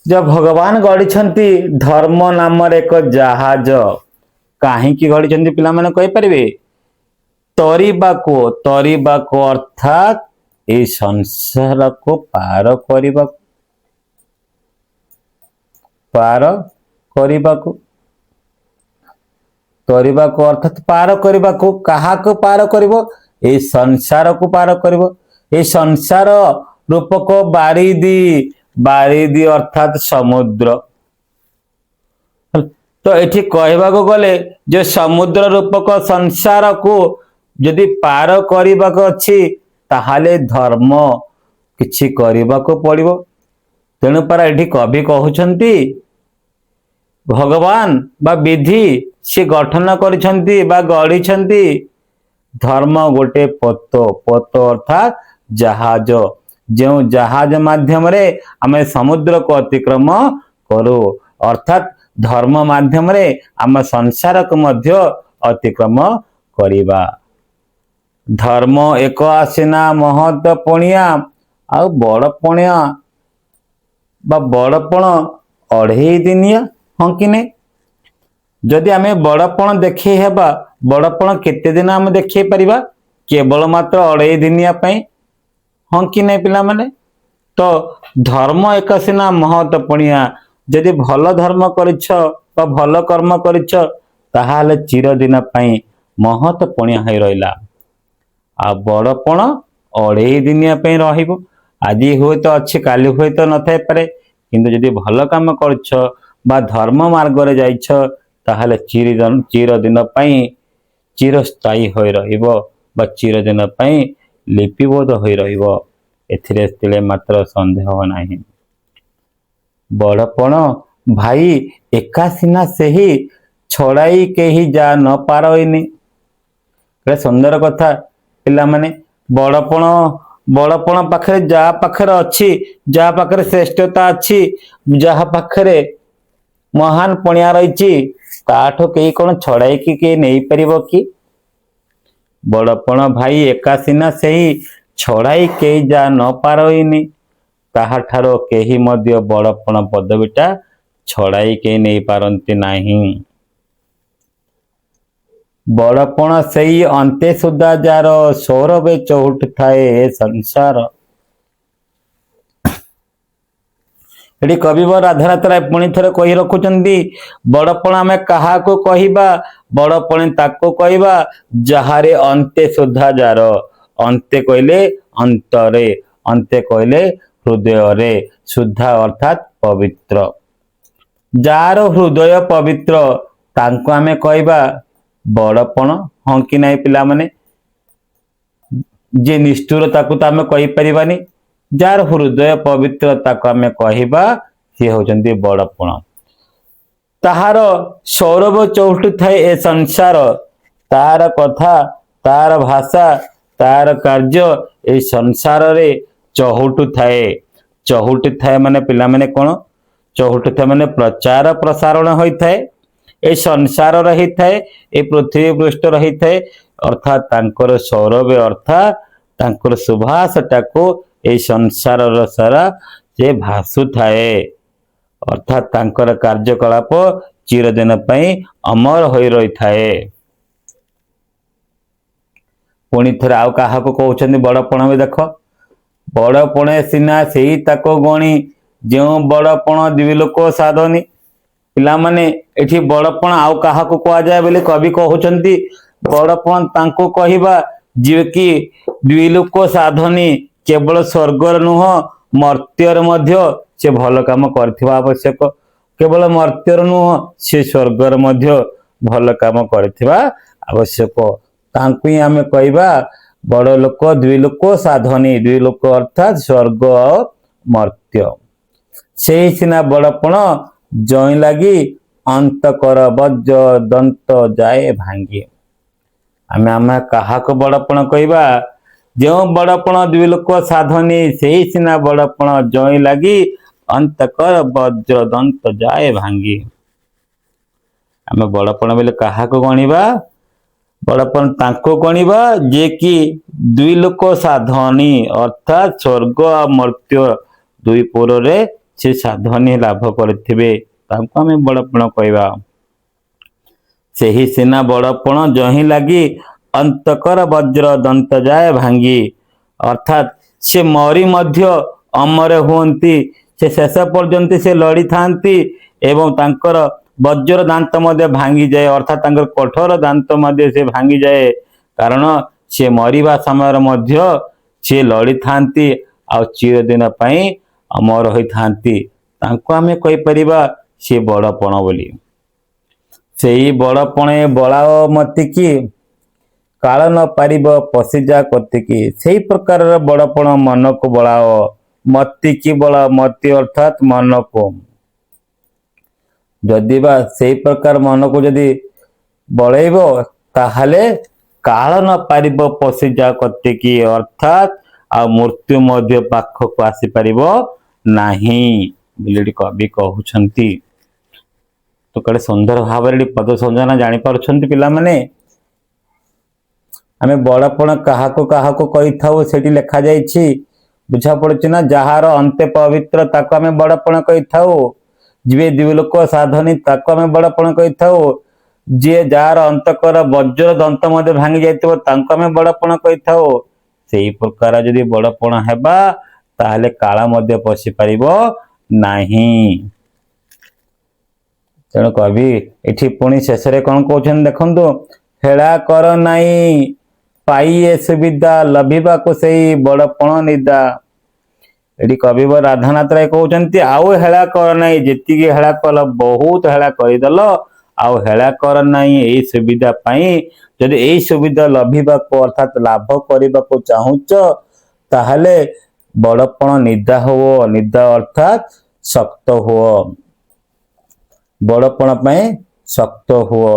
जब भगवान गड़ी छंती धर्म नाम एक जहाज कहीं की गड़ी छंती पिला माने कहि परिबे तरीबाको अर्थात ए संसार को पार करिबाको तरीबाको अर्थात पार करिबाको कहा को पार करिवो ए संसार को पार करिवो। ए संसार रूपक बारिदी बारिदी अर्थात समुद्र। तो एठी कहबाको गले जो समुद्र रूपक संसार को यदि पार करिबाको अछि ताहाले धर्म किछि करिबाको पड़िबो। तेणु पारा एठी कवि कहउछंती भगवान बा विधि से गठन करिछंती बा गढ़िछंती धर्म गोटे पतो पतो अर्थात जहाज जो जहाज माध्यम रे आमे समुद्र को अतिक्रम करू अर्थात धर्म माध्यम रे आम संसार को मध्य अतिक्रम करिबा। धर्म एक आसीना महत पणिया आ बड़ पणिया बा बड़पण अढ़े दिनिया हाँ कि नहीं। जदि आमे बड़पण देखी हेबा बड़पण केते दिन आमे देखी परिबा केवल मात्र अढ़े दिनिया पई हाँ कि नहीं पिला माने। तो धर्म एक सिना महत पणिया जदि भल धर्म करिछ बा भल कर्म करिछ ताहाले चिरदिन पई महत पणिया होई रहिला। आ बड़पण अढ़े दिनिया पई रहिबो। आज हुए तो अच्छे काली हुए तो न थाई पारे किंतु जदि भल काम करछ बा धर्म मार्ग रे जाइछ ताहाले चिरदिन पई चिरस्थायी होई रहिबो बा चिरदिन पई लिपिबोध होई रहिबो। एथिरे तिले मात्र संदेह नाही। बड़पण भाई एकासीना सेही छड़ाई केही जा न पारइनी। सुंदर कथा पिला माने बड़पण पाखरे जा पाखरे अच्छी जा पाखरे श्रेष्ठता अच्छी ଯାହା ପାଖରେ ମହାନ ପଣିଆ ରହିଛି ତାଠୁ କେହି କଣ ଛଡାଇକି କେହି ନେଇପାରିବ କି? ବଡପଣ ଭାଇ ଏକା ସିନା ସେହି ଛଡାଇ କେହି ଯା ନ ପାରଇନି ତାହାଠାରୁ କେହି ମଧ୍ୟ ବଡପଣ ପଦବୀଟା ଛଡାଇ କେହି ନେଇ ପାରନ୍ତି ନାହିଁ। ବଡପଣ ସେଇ ଅନ୍ତେ ସୁଦ୍ଧା ଯାର ସୌରଭେ ଚହୁଟି ଥାଏ ଏ ସଂସାର। ଏଠି କବିବର ରାଧାନାଥ ରାୟ ପୁଣି ଥରେ କହି ରଖୁଛନ୍ତି ବଡପଣ ଆମେ କାହାକୁ କହିବା? ବଡପଣି ତାକୁ କହିବା ଯାହାରେ ଅନ୍ତେ ସୁଦ୍ଧା ଯାର। ଅନ୍ତେ କହିଲେ ଅନ୍ତରେ, ଅନ୍ତେ କହିଲେ ହୃଦୟରେ, ସୁଦ୍ଧା ଅର୍ଥାତ୍ ପବିତ୍ର। ଯାହାର ହୃଦୟ ପବିତ୍ର ତାଙ୍କୁ ଆମେ କହିବା ବଡପଣ। ହଁ କି ନାହିଁ ପିଲାମାନେ? ଯେ ନିଷ୍ଠୁର ତାକୁ ତ ଆମେ କହିପାରିବାନି। ଯାହାର ହୃଦୟ ପବିତ୍ର ତାକୁ ଆମେ କହିବା ସିଏ ହଉଛନ୍ତି ବଡପଣ। ତାହାର ସୌରଭ ଚଉଠି ଥାଏ ଏ ସଂସାର। ତାର କଥା, ତାର ଭାଷା, ତାର କାର୍ଯ୍ୟ এই ସଂସାରରେ ଚହୁଟୁ ଥାଏ। ଚହୁଟୁ ଥାଏ ମାନେ ପିଲାମାନେ କଣ? ଚହୁଟୁ ଥାଏ ମାନେ ପ୍ରଚାର ପ୍ରସାରଣ ହୋଇଥାଏ। এই ସଂସାରରେ ହେଇଥାଏ, ଏ ପୃଥିବୀ ପୃଷ୍ଠରେ ହେଇଥାଏ। ଅର୍ଥାତ୍ ତାଙ୍କର ସୌରଭ ଅର୍ଥାତ୍ ତାଙ୍କର ସୁଭାଷଟାକୁ এই ସଂସାରର ସାରା ସେ ଭାସୁଥାଏ। ଅର୍ଥାତ୍ ତାଙ୍କର କାର୍ଯ୍ୟକଳାପ ଚିରଦିନ ପାଇଁ ଅମର ହୋଇ ରହିଥାଏ। ପୁଣି ଥରେ ଆଉ କାହାକୁ କହୁଛନ୍ତି ବଡପଣ ବି ଦେଖ। ବଡପଣେ ସିନା ସେଇ ତାକୁ ଗଣି ଯେଉଁ ବଡପଣ ଦ୍ୱିଲୋକ ସାଧନି। ପିଲାମାନେ ଏଠି ବଡପଣ ଆଉ କାହାକୁ କୁହାଯାଏ ବୋଲି କବି କହୁଛନ୍ତି? ବଡପଣ ତାଙ୍କୁ କହିବା ଯିଏ କି ଦ୍ୱିଲୋକ ସାଧନୀ, କେବଳ ସ୍ୱର୍ଗର ନୁହଁ ମର୍ତ୍ତ୍ୟରେ ମଧ୍ୟ ସେ ଭଲ କାମ କରିଥିବା ଆବଶ୍ୟକ। କେବଳ ମର୍ତ୍ତ୍ୟରେ ନୁହଁ ସେ ସ୍ୱର୍ଗରେ ମଧ୍ୟ ଭଲ କାମ କରିଥିବା ଆବଶ୍ୟକ। ତାଙ୍କୁ ହିଁ ଆମେ କହିବା ବଡ ଲୋକ, ଦ୍ୱିଲୋକ ସାଧନୀ। ଦ୍ୱିଲୋକ ଅର୍ଥାତ୍ ସ୍ୱର୍ଗ ଆଉ ମର୍ତ୍ତ୍ୟ। ସେହି ସିନା ବଡପଣ ଜଇଁ ଲାଗି ଅନ୍ତକର ବଜ୍ର ଦନ୍ତ ଯାଏ ଭାଙ୍ଗି। ଆମେ କାହାକୁ ବଡପଣ କହିବା? ଯେଉଁ ବଡପଣ ଦ୍ୱିଲୋକ ସାଧନୀ ସେହି ସିନା ବଡପଣ ଜଇଁ ଲାଗି ଅନ୍ତକର ବଜ୍ର ଦନ୍ତ ଯାଏ ଭାଙ୍ଗି। ଆମେ ବଡପଣ ବୋଲି କାହାକୁ ଗଣିବା? ବଡପଣ ତାଙ୍କୁ ଗଣିବା ଯିଏ କି ଦ୍ୱିଲୋକ ସାଧନୀ ଅର୍ଥାତ୍ ସ୍ୱର୍ଗ ଆଉ ମର୍ତ୍ତ୍ୟ ଦୁଇ ପୁରରେ ସେ ସାଧନୀ ଲାଭ କରିଥିବେ, ତାଙ୍କୁ ଆମେ ବଡପଣ କହିବା। ସେହି ସିନା ବଡପଣ ଜହିଁ ଲାଗି ଅନ୍ତକର ବଜ୍ର ଦନ୍ତ ଯାଏ ଭାଙ୍ଗି। ଅର୍ଥାତ୍ ସେ ମରି ମଧ୍ୟ ଅମର ହୁଅନ୍ତି। ସେ ଶେଷ ପର୍ଯ୍ୟନ୍ତ ସେ ଲଢିଥାନ୍ତି ଏବଂ ତାଙ୍କର ବଜ୍ର ଦାନ୍ତ ମଧ୍ୟ ଭାଙ୍ଗିଯାଏ। ଅର୍ଥାତ୍ ତାଙ୍କର କଠୋର ଦାନ୍ତ ମଧ୍ୟ ସେ ଭାଙ୍ଗିଯାଏ। କାରଣ ସେ ମରିବା ସମୟରେ ମଧ୍ୟ ସେ ଲଢିଥାନ୍ତି ଆଉ ଚିରଦିନ ପାଇଁ ଅମର ହୋଇଥାନ୍ତି। ତାଙ୍କୁ ଆମେ କହିପାରିବା ସେ ବଡପଣ ବୋଲି। ସେଇ ବଡପଣେ ବଳାଅ ମତିକି କାଳ ନ ପାରିବ ପଶିଯା କତିକି। ସେଇ ପ୍ରକାରର ବଡପଣ ମନକୁ ବଳାଅ। ମତିକି ବଳାଅ, ମତି ଅର୍ଥାତ୍ ମନକୁ। ଯଦି ବା ସେଇ ପ୍ରକାର ମନକୁ ଯଦି ବଳେଇବ ତାହେଲେ କାଳ ନ ପାରିବ ପଶିଯା କତିକି। ଅର୍ଥାତ୍ ଆଉ ମୃତ୍ୟୁ ମଧ୍ୟ ପାଖକୁ ଆସିପାରିବ ନାହିଁ ବୋଲି କବି କହୁଛନ୍ତି। ତ କାଳେ ସୁନ୍ଦର ଭାବରେ ପଦ ସଂଯୋଜନା ଜାଣିପାରୁଛନ୍ତି ପିଲାମାନେ? ଆମେ ବଡପଣ କାହାକୁ କାହାକୁ କହିଥାଉ ସେଠି ଲେଖା ଯାଇଛି, ବୁଝା ପଡୁଛି ନା? ଯାହାର ଅନ୍ତେ ପବିତ୍ର ତାକୁ ଆମେ ବଡପଣ କହିଥାଉ। ଯିଏ ଦ୍ୱିଲୋକ ସାଧନୀ ତାକୁ ଆମେ ବଡପଣ କହିଥାଉ। ଯିଏ ଯାହାର ଅନ୍ତକର ବଜ୍ର ଦନ୍ତ ମଧ୍ୟ ଭାଙ୍ଗି ଯାଇଥିବ ତାଙ୍କୁ ଆମେ ବଡପଣ କହିଥାଉ। ସେଇ ପ୍ରକାର ଯଦି ବଡପଣ ହେବା ତାହେଲେ କାଳ ମଧ୍ୟ ପଶି ପାରିବ ନାହିଁ। ତେଣୁ କବି ଏଠି ପୁଣି ଶେଷରେ କଣ କହୁଛନ୍ତି ଦେଖନ୍ତୁ, ହେଳା କର ନାହିଁ ପାଇଏ ସୁବିଧା ଲଭିବାକୁ ସେଇ ବଡପଣ ନିଦା। ଏଠି କବିବର ରାଧାନାଥ ରାୟ କହୁଛନ୍ତି ଆଉ ହେଳା କର ନାହିଁ। ଯେତିକି ହେଳା କଲ ବହୁତ ହେଳା କରିଦେଲ, ଆଉ ହେଳା କର ନାହିଁ ଏଇ ସୁବିଧା ପାଇଁ। ଯଦି ଏଇ ସୁବିଧା ଲଭିବାକୁ ଅର୍ଥାତ୍ ଲାଭ କରିବାକୁ ଚାହୁଁଛ ତାହେଲେ ବଡପଣ ନିଦା ହୁଅ। ନିଦା ଅର୍ଥାତ୍ ଶକ୍ତ ହୁଅ। ବଡପଣ ପାଇଁ ଶକ୍ତ ହୁଅ,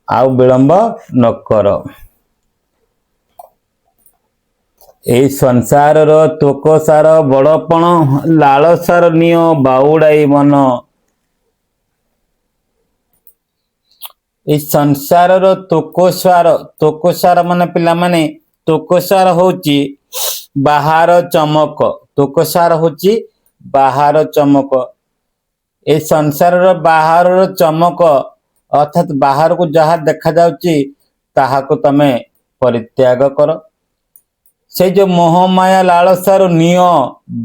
ଆଉ ବିଳମ୍ବ ନ କର। এই ସଂସାରର ତୋକସାର ବଡ଼ପଣ ଲାଳସାର ନିଅ ବାଉଡ଼ାଇ ମନ। এই ସଂସାରର ତୋକସାର ମାନେ ପିଲାମାନେ ତୋକସାର ହଉଛି ବାହାର ଚମକ। ତୋକସାର ହଉଛି ବାହାର ଚମକ। এই ସଂସାରର ବାହାରର ଚମକ ଅର୍ଥାତ୍ ବାହାରକୁ ଯାହା ଦେଖାଯାଉଛି ତାହାକୁ ତମେ ପରିତ୍ୟାଗ କର। ସେଇ ଯୋଉ ମୋହମାୟା ଲାଳସାରୁ ନିଅ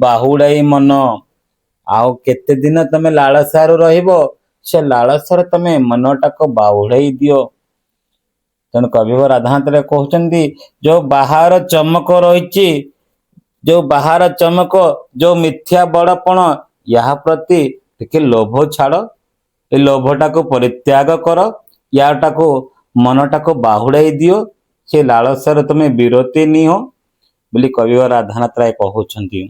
ବାହୁଡାଇ ମନ। ଆଉ କେତେ ଦିନ ତମେ ଲାଳସାରୁ ରହିବ? ସେ ଲାଳସାରେ ତମେ ମନଟାକୁ ବାହୁଡାଇ ଦିଅ। ତେଣୁ କବିବ ରାଧାନାଥରେ କହୁଛନ୍ତି ଯୋଉ ବାହାର ଚମକ ରହିଛି, ଯୋଉ ବାହାର ଚମକ, ଯୋଉ ମିଥ୍ୟା ବଡପଣ, ଏହା ପ୍ରତି ଟିକେ ଲୋଭ ଛାଡ। ଏ ଲୋଭଟାକୁ ପରିତ୍ୟାଗ କର। ୟାଟାକୁ ମନଟାକୁ ବାହୁଡାଇ ଦିଅ। ସେ ଲାଳସାରେ ତମେ ବିରତି ନିଅ ବୋଲି କବିବ ରାଧାନାଥ ରାୟ କହୁଛନ୍ତି।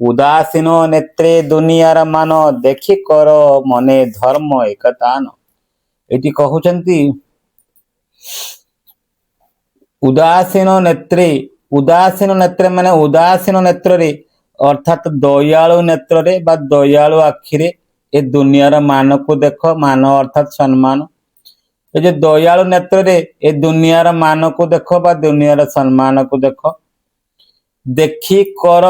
ଉଦାସୀନ ନେତ୍ରେ ଦୁନିଆର ମାନ ଦେଖି କର ମନେ ଧର୍ମ ଏକତାନ। ଏଠି କହୁଛନ୍ତି ଉଦାସୀନ ନେତ୍ରେ ମାନେ ଉଦାସୀନ ନେତ୍ରରେ ଅର୍ଥାତ୍ ଦୟାଳୁ ନେତ୍ରରେ ବା ଦୟାଳୁ ଆଖିରେ ଏ ଦୁନିଆର ମାନକୁ ଦେଖ। ମାନ ଅର୍ଥାତ୍ ସମ୍ମାନ। ଏ ଯେ ଦୟାଳୁ ନେତ୍ରରେ ଏ ଦୁନିଆର ମାନକୁ ଦେଖ ବା ଦୁନିଆର ସମ୍ମାନକୁ ଦେଖ। ଦେଖି କର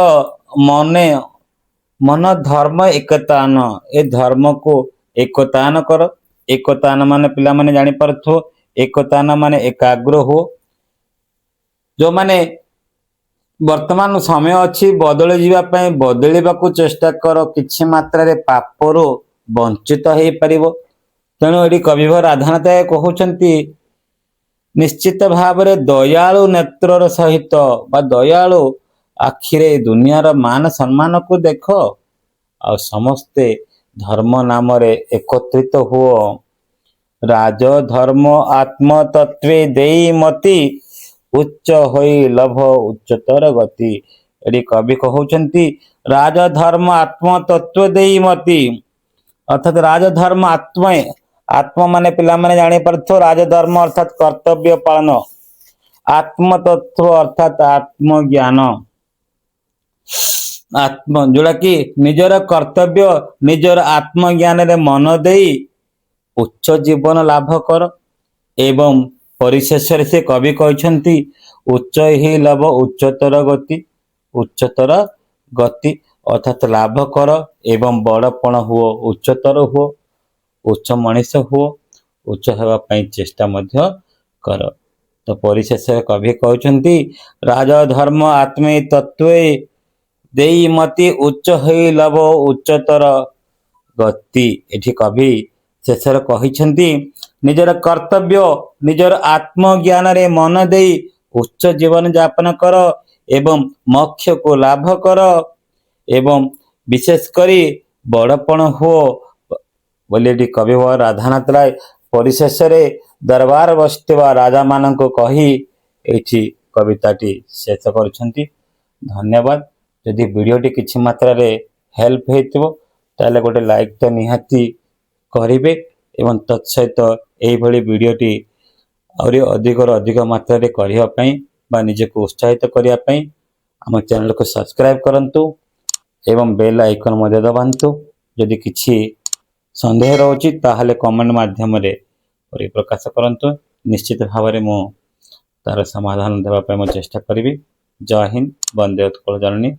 ମନ ଧର୍ମ ଏକତାନ। ଏ ଧର୍ମକୁ ଏକତାନ କର। ଏକତାନ ମାନେ ପିଲାମାନେ ଜାଣିପାରୁଥିବ, ଏକତାନ ମାନେ ଏକାଗ୍ର ହୁଅ। ଯୋଉମାନେ ବର୍ତ୍ତମାନ ସମୟ ଅଛି ବଦଳି ଯିବା ପାଇଁ, ବଦଳିବାକୁ ଚେଷ୍ଟା କର। କିଛି ମାତ୍ରାରେ ପାପରୁ ବଞ୍ଚିତ ହେଇପାରିବ। ତେଣୁ ଏଠି କବିଭ ରାଧାନାଥ କହୁଛନ୍ତି ନିଶ୍ଚିତ ଭାବରେ ଦୟାଳୁ ନେତ୍ରର ସହିତ ବା ଦୟାଳୁ ଆଖିରେ ଦୁନିଆର ମାନ ସମ୍ମାନକୁ ଦେଖ। ଆଉ ସମସ୍ତେ ଧର୍ମ ନାମରେ ଏକତ୍ରିତ ହୁଅ। ରାଜ ଧର୍ମ ଆତ୍ମତତ୍ତ୍ୱେ ଦେଇ ମତି ଉଚ୍ଚ ହୋଇ ଲଭ ଉଚ୍ଚତର ଗତି। ଏଠି କବି କହୁଛନ୍ତି ରାଜଧର୍ମ ଆତ୍ମତତ୍ତ୍ୱ ଦେଇ ମତି ଅର୍ଥାତ୍ ରାଜଧର୍ମ ଆତ୍ମ ମାନେ ପିଲାମାନେ ଜାଣିପାରୁଥିବ ରାଜଧର୍ମ ଅର୍ଥାତ୍ କର୍ତ୍ତବ୍ୟ ପାଳନ। ଆତ୍ମତତ୍ତ୍ୱ ଅର୍ଥାତ୍ ଆତ୍ମଜ୍ଞାନ। ଯୋଉଟା କି ନିଜର କର୍ତ୍ତବ୍ୟ, ନିଜର ଆତ୍ମଜ୍ଞାନରେ ମନ ଦେଇ ଉଚ୍ଚ ଜୀବନ ଲାଭ କର। ଏବଂ ପରିଶେଷରେ ସେ କବି କହିଛନ୍ତି ଉଚ୍ଚ ହିଁ ଲାଭ ଉଚ୍ଚତର ଗତି। ଉଚ୍ଚତର ଗତି ଅର୍ଥାତ୍ ଲାଭ କର ଏବଂ ବଡପଣ ହୁଅ, ଉଚ୍ଚତର ହୁଅ, ଉଚ୍ଚ ମଣିଷ ହୁଅ, ଉଚ୍ଚ ହେବା ପାଇଁ ଚେଷ୍ଟା ମଧ୍ୟ କର। ତ ପରିଶେଷରେ କବି କହିଛନ୍ତି ରାଜଧର୍ମ ଆତ୍ମେ ତତ୍ତ୍ୱେ ଦେଇ ମତି ଉଚ୍ଚ ହୋଇ ଲଭ ଉଚ୍ଚତର ଗତି। ଏଠି କବି ଶେଷରେ କହିଛନ୍ତି ନିଜର କର୍ତ୍ତବ୍ୟ, ନିଜର ଆତ୍ମଜ୍ଞାନରେ ମନ ଦେଇ ଉଚ୍ଚ ଜୀବନ ଯାପନ କର ଏବଂ ମୋକ୍ଷକୁ ଲାଭ କର ଏବଂ ବିଶେଷ କରି ବଡପଣ ହୁଅ ବୋଲି ଏଠି କବିଭ ରାଧାନାଥ ରାୟ ପରିଶେଷରେ ଦରବାର ବସିଥିବା ରାଜା ମାନଙ୍କୁ କହି ଏଇଠି କବିତାଟି ଶେଷ କରୁଛନ୍ତି। ଧନ୍ୟବାଦ। ଯଦି ଭିଡ଼ିଓଟି କିଛି ମାତ୍ରାରେ ହେଲ୍ପ ହେଇଥିବ ତାହେଲେ ଗୋଟେ ଲାଇକ୍ ତ ନିହାତି କରିବେ ଏବଂ ତତ୍ସହିତ ଏଇଭଳି ଭିଡ଼ିଓଟି ଆହୁରି ଅଧିକରୁ ଅଧିକ ମାତ୍ରାରେ କରିବା ପାଇଁ ବା ନିଜକୁ ଉତ୍ସାହିତ କରିବା ପାଇଁ ଆମ ଚ୍ୟାନେଲକୁ ସବସ୍କ୍ରାଇବ କରନ୍ତୁ ଏବଂ ବେଲ୍ ଆଇକନ୍ ମଧ୍ୟ ଦବାନ୍ତୁ। ଯଦି କିଛି ସନ୍ଦେହ ରହୁଛି ତାହେଲେ କମେଣ୍ଟ ମାଧ୍ୟମରେ ପରିପ୍ରକାଶ କରନ୍ତୁ। ନିଶ୍ଚିତ ଭାବରେ ମୁଁ ତାର ସମାଧାନ ଦେବା ପାଇଁ ମୁଁ ଚେଷ୍ଟା କରିବି। ଜୟ ହିନ୍ଦ, ବନ୍ଦେ ଉତ୍କଳ ଜନନୀ।